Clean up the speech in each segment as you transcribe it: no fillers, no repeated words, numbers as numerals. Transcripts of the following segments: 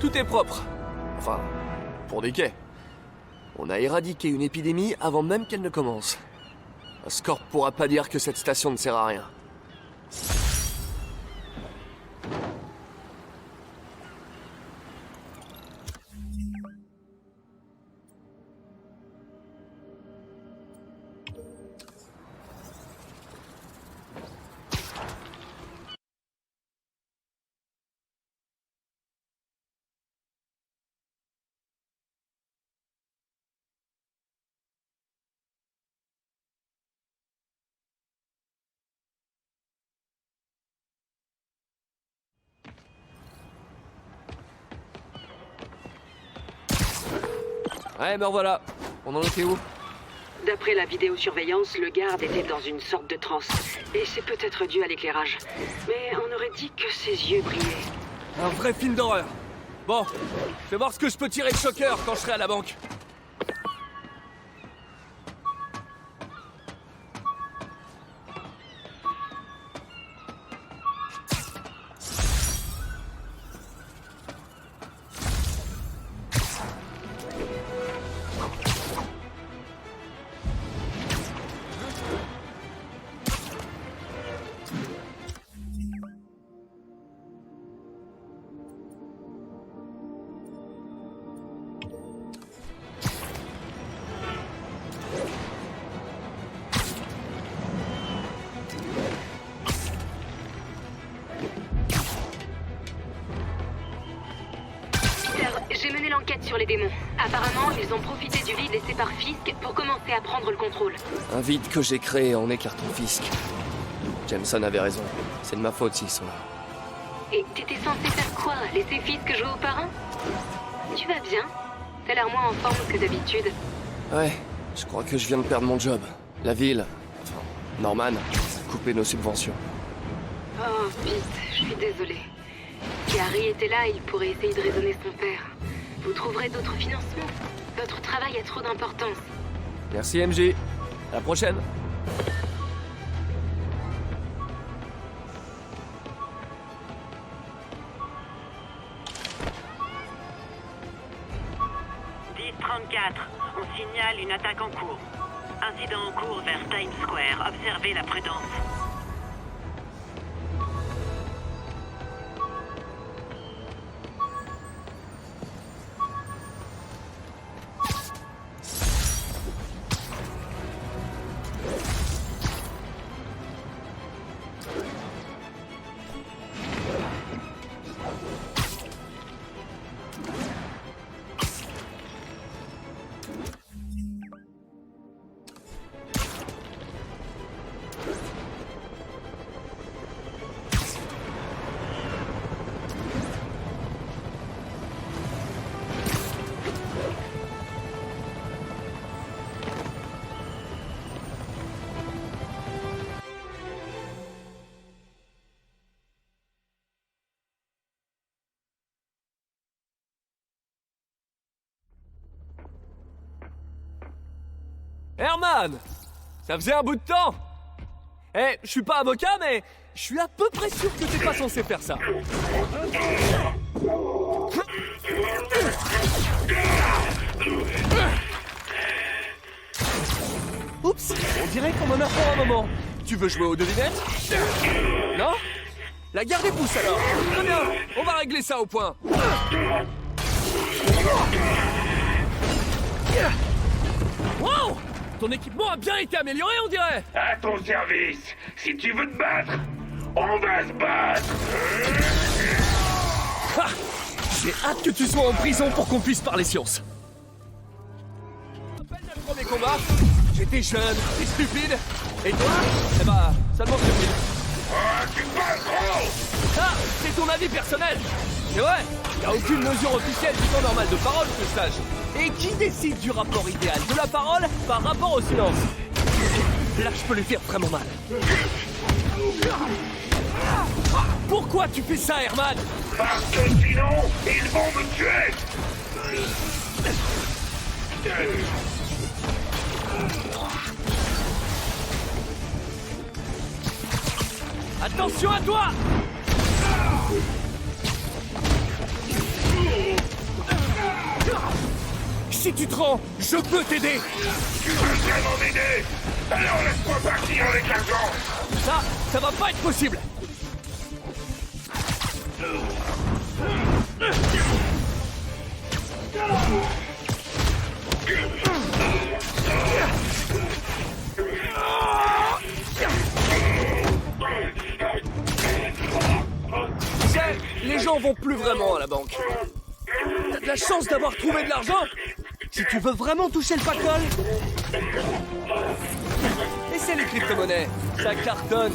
Tout est propre. Enfin, pour des quais. On a éradiqué une épidémie avant même qu'elle ne commence. Oscorp pourra pas dire que cette station ne sert à rien. Ouais, ben voilà. On en était où? D'après la vidéosurveillance, le garde était dans une sorte de transe. Et c'est peut-être dû à l'éclairage. Mais on aurait dit que ses yeux brillaient. Un vrai film d'horreur. Bon, je vais voir ce que je peux tirer de choqueur quand je serai à la banque. J'ai mené l'enquête sur les démons. Apparemment, ils ont profité du vide laissé par Fisk pour commencer à prendre le contrôle. Un vide que j'ai créé en écartant Fisk. Jameson avait raison. C'est de ma faute s'ils sont là. Et t'étais censé faire quoi? Laisser Fisk jouer au parrain? Tu vas bien? T'as l'air moins en forme que d'habitude. Ouais, je crois que je viens de perdre mon job. La ville, enfin, Norman, a coupé nos subventions. Oh, Pete, je suis désolée. Si Harry était là, il pourrait essayer de raisonner son père. Vous trouverez d'autres financements. Votre travail a trop d'importance. Merci MJ. À la prochaine. On signale une attaque en cours. Incident en cours vers Times Square. Observez la prudence. Herman! Ça faisait un bout de temps! Eh, je suis pas avocat, mais je suis à peu près sûr que t'es pas censé faire ça. Oups, on dirait qu'on en a pour un moment. Tu veux jouer aux devinettes? Non? La garde des pouces alors. Très bien, on va régler ça au point. Wow! Ton équipement a bien été amélioré, on dirait! À ton service. Si tu veux te battre, on va se battre. Ah, j'ai hâte que tu sois en prison pour qu'on puisse parler science. Je me rappelle notre premier combat. J'étais jeune et stupide. Et toi? Eh bah, seulement stupide. Ah, tu parles trop. Ça, c'est ton avis personnel. C'est vrai, y a aucune mesure officielle du temps normal de parole que je sache. Et qui décide du rapport idéal de la parole par rapport au silence? Là, je peux lui faire vraiment mal. Pourquoi tu fais ça, Herman? Parce que sinon, ils vont me tuer. Attention à toi! si tu te rends, je peux t'aider. Tu veux vraiment m'aider? Alors laisse-moi partir avec l'argent. Ça va pas être possible. Tu sais, les gens vont plus vraiment à la banque. T'as de la chance d'avoir trouvé de l'argent. Si tu veux vraiment toucher le pactole. Et c'est les crypto-monnaies. Ça cartonne.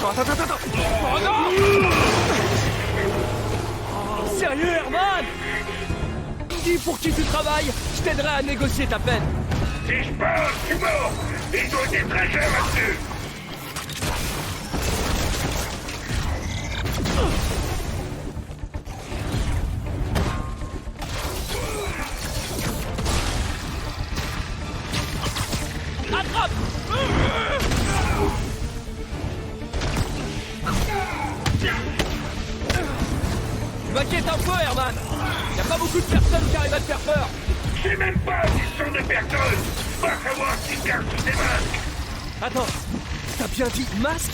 Attends. Oh non! Oh, sérieux, Herman? Dis pour qui tu travailles, je t'aiderai à négocier ta peine. Si je parle, tu mords. Ils ont été très chers là-dessus. Attrape! Tu m'inquiètes un peu, Herman. Y a pas beaucoup de personnes qui arrivent à te faire peur. Je sais même pas qui sont des personnes. Va savoir qui cachent sous des masques. Attends, t'as bien dit masque?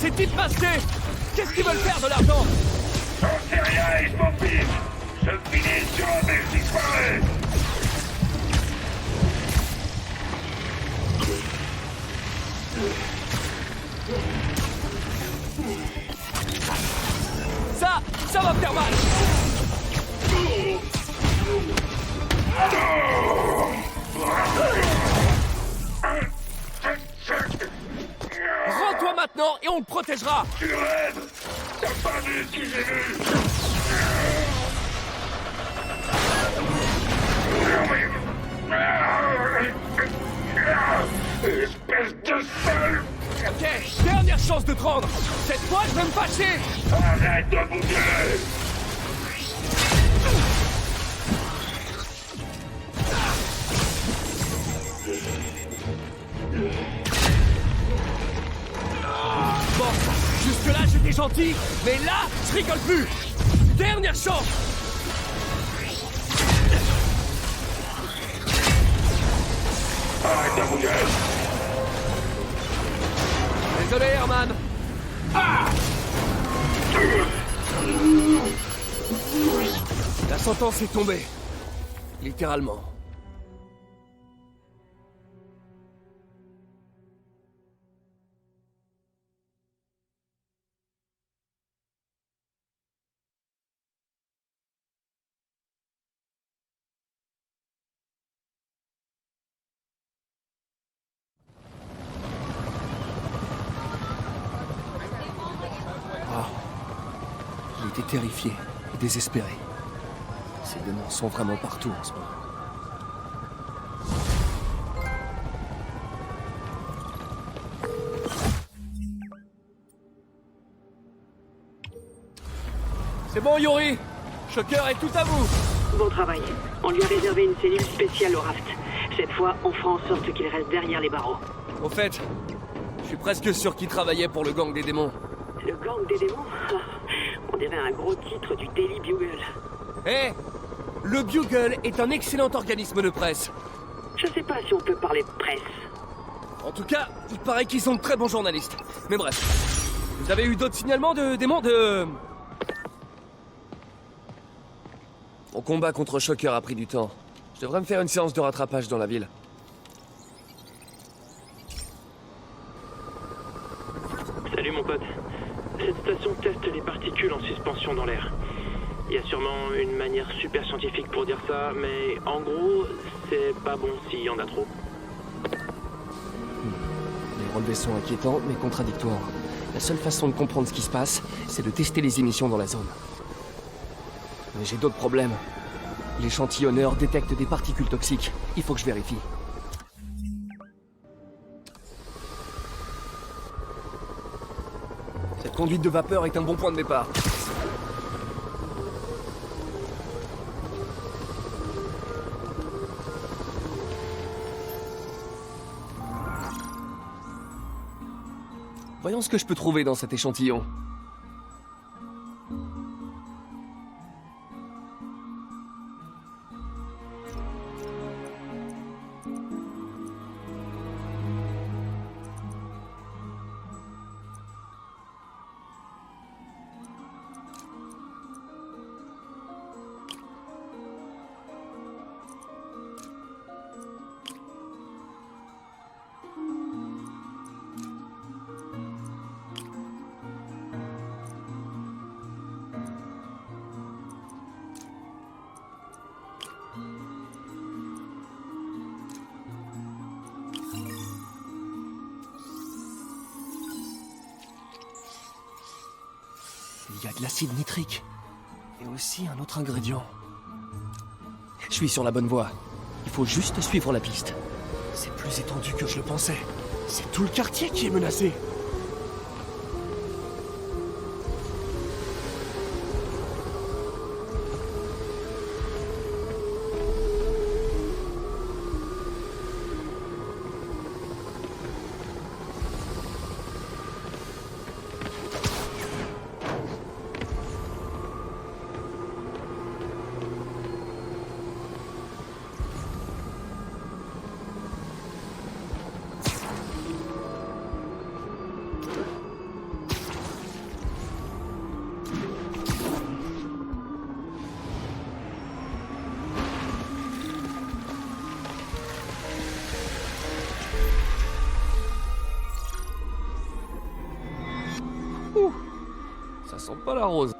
Ces types masqués, qu'est-ce qu'ils veulent faire de l'argent? J'en sais rien et je m'en fiche. Je finis sur un mec disparaît. Ça va faire mal. Rends-toi maintenant et on le protégera. Tu rêves. T'as pas vu ce que j'ai vu. Espèce de sale. Ok, dernière chance de te rendre. Cette fois, je vais me fâcher. Arrête de bouger. Bon, jusque-là, j'étais gentil, mais là, je rigole plus. Dernière chance. Arrête de bouger. Désolé, Herman. La sentence est tombée. Littéralement. J'étais terrifié et désespéré. Ces démons sont vraiment partout en ce moment. C'est bon, Yori. Shocker est tout à vous. Bon travail. On lui a réservé une cellule spéciale au raft. Cette fois, on fera en sorte qu'il reste derrière les barreaux. Au fait, je suis presque sûr qu'il travaillait pour le gang des démons. Le gang des démons? On dirait un gros titre du Daily Bugle. Hé, le Bugle est un excellent organisme de presse. Je sais pas si on peut parler de presse. En tout cas, il paraît qu'ils sont de très bons journalistes. Mais bref, vous avez eu d'autres signalements de démons de... Mon combat contre Shocker a pris du temps. Je devrais me faire une séance de rattrapage dans la ville. Salut mon pote. Cette station teste les particules en suspension dans l'air. Il y a sûrement une manière super scientifique pour dire ça, mais en gros, c'est pas bon s'il y en a trop. Les relevés sont inquiétants, mais contradictoires. La seule façon de comprendre ce qui se passe, c'est de tester les émissions dans la zone. Mais j'ai d'autres problèmes. L'échantillonneur détecte des particules toxiques. Il faut que je vérifie. Cette conduite de vapeur est un bon point de départ. Voyons ce que je peux trouver dans cet échantillon. Il y a de l'acide nitrique. Et aussi un autre ingrédient. Je suis sur la bonne voie. Il faut juste suivre la piste. C'est plus étendu que je le pensais. C'est tout le quartier qui est menacé. Ça sent pas la rose.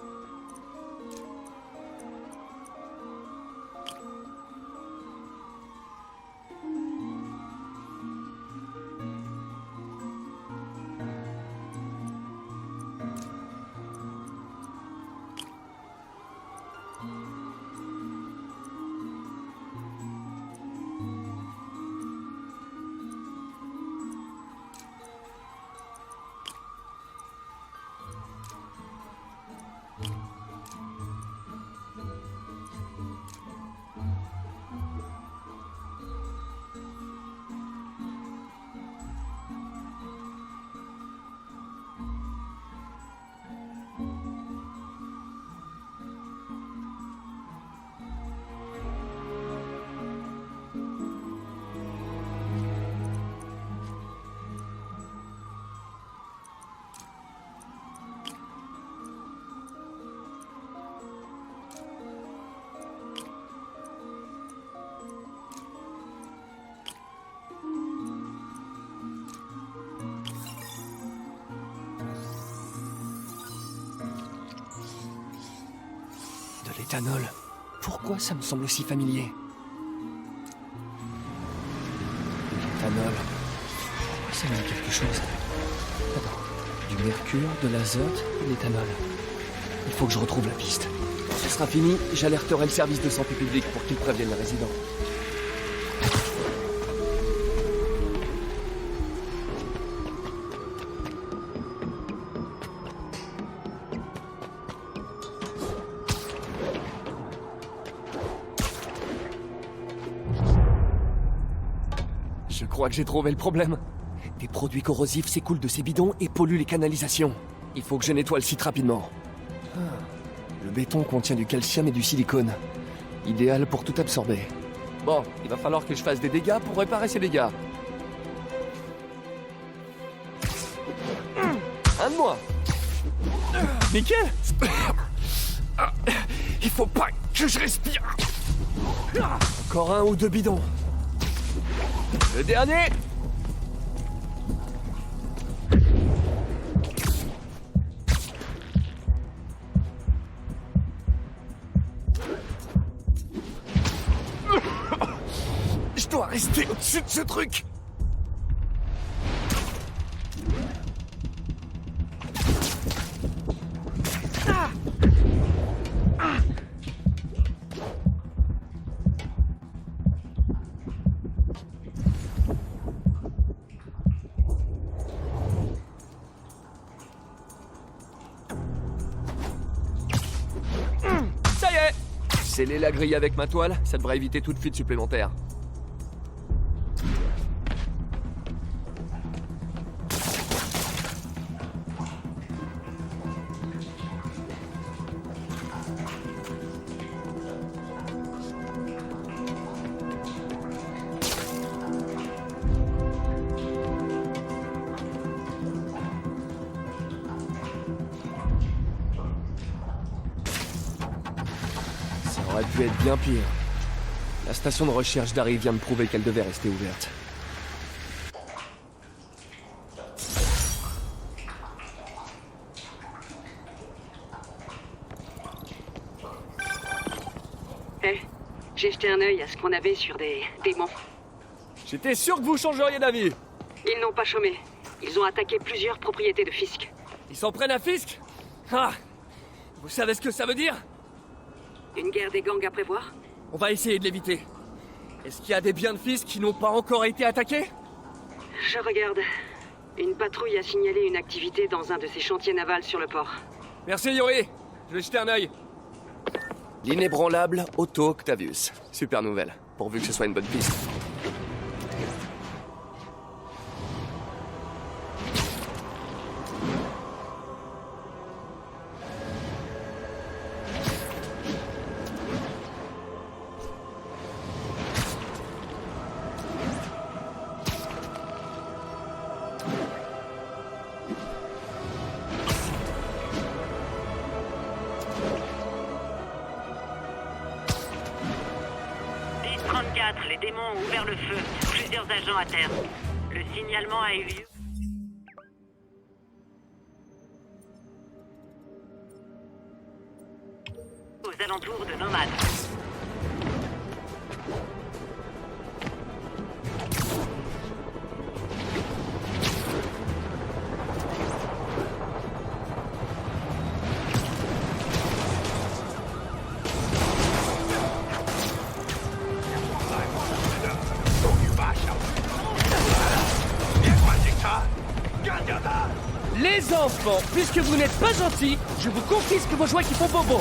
De l'éthanol. Pourquoi ça me semble aussi familier? L'éthanol. Ça me dit quelque chose. Attends. Du mercure, de l'azote et de l'éthanol. Il faut que je retrouve la piste. Quand ce sera fini, j'alerterai le service de santé publique pour qu'ils préviennent les résidents. Je crois que j'ai trouvé le problème. Des produits corrosifs s'écoulent de ces bidons et polluent les canalisations. Il faut que je nettoie le site rapidement. Le béton contient du calcium et du silicone. Idéal pour tout absorber. Bon, il va falloir que je fasse des dégâts pour réparer ces dégâts. Un de moi. Nickel. Il faut pas que je respire. Encore un ou deux bidons. Le dernier. Je dois rester au-dessus de ce truc. Sceller la grille avec ma toile, ça devrait éviter toute fuite supplémentaire. pu être bien pire. La station de recherche d'Harry vient de prouver qu'elle devait rester ouverte. Hé, j'ai jeté un œil à ce qu'on avait sur des démons. J'étais sûr que vous changeriez d'avis. Ils n'ont pas chômé. Ils ont attaqué plusieurs propriétés de Fisk. Ils s'en prennent à Fisk? Ah! Vous savez ce que ça veut dire? Une guerre des gangs à prévoir? On va essayer de l'éviter. Est-ce qu'il y a des biens de Fisk qui n'ont pas encore été attaqués? Je regarde. Une patrouille a signalé une activité dans un de ces chantiers navals sur le port. Merci Yuri. Je vais jeter un œil. L'inébranlable Otto Octavius. Super nouvelle, pourvu que ce soit une bonne piste. Les démons ont ouvert le feu. Plusieurs agents à terre. Le signalement a eu lieu. Aux alentours de Nomade. Les enfants, puisque vous n'êtes pas gentils, je vous confisque vos jouets qui font bobo.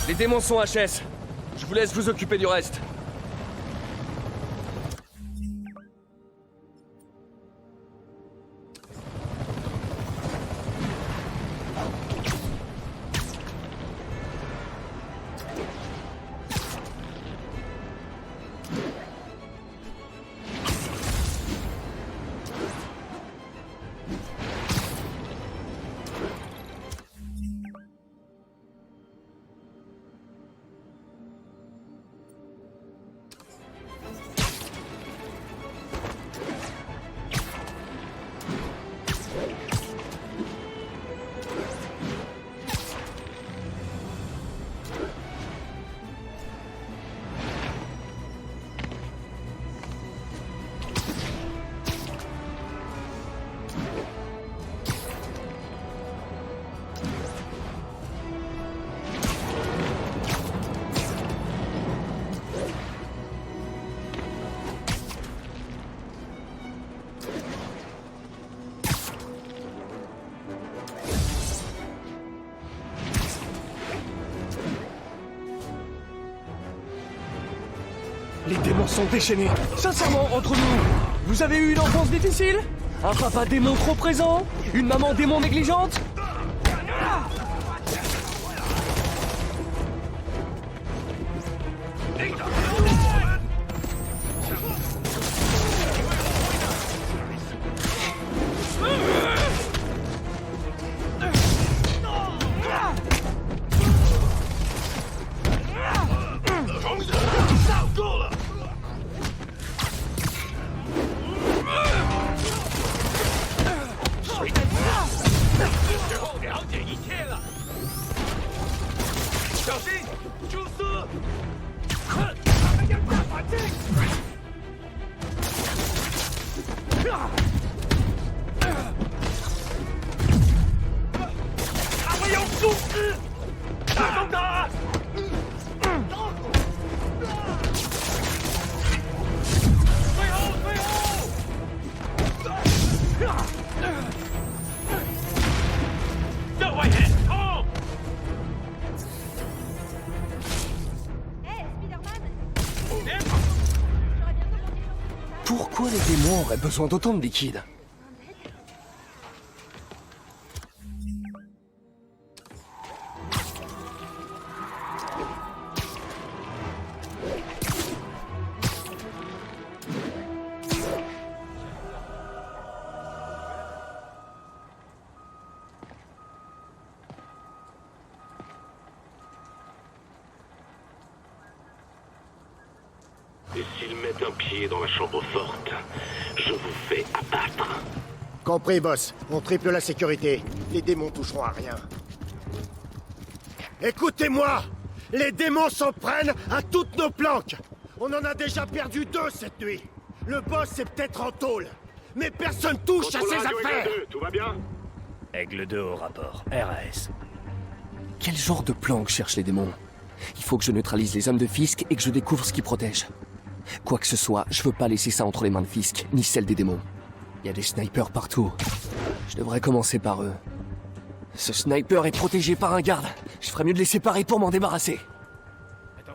Les démons sont HS. Je vous laisse vous occuper du reste. Les démons sont déchaînés. Sincèrement, entre nous, vous avez eu une enfance difficile? Un papa démon trop présent? Une maman démon négligente? Pourquoi les démons auraient besoin d'autant de liquide? Et s'ils mettent un pied dans la chambre forte, je vous fais abattre. Compris, boss. On triple la sécurité. Les démons toucheront à rien. Écoutez-moi! Les démons s'en prennent à toutes nos planques! On en a déjà perdu 2 cette nuit. Le boss est peut-être en tôle, mais personne touche à ses affaires! Tout va bien? Aigle 2 au rapport. RAS. Quel genre de planque cherchent les démons? Il faut que je neutralise les hommes de Fisk et que je découvre ce qui protège. Quoi que ce soit, je veux pas laisser ça entre les mains de Fisk, ni celles des démons. Il y a des snipers partout. Je devrais commencer par eux. Ce sniper est protégé par un garde. Je ferais mieux de les séparer pour m'en débarrasser.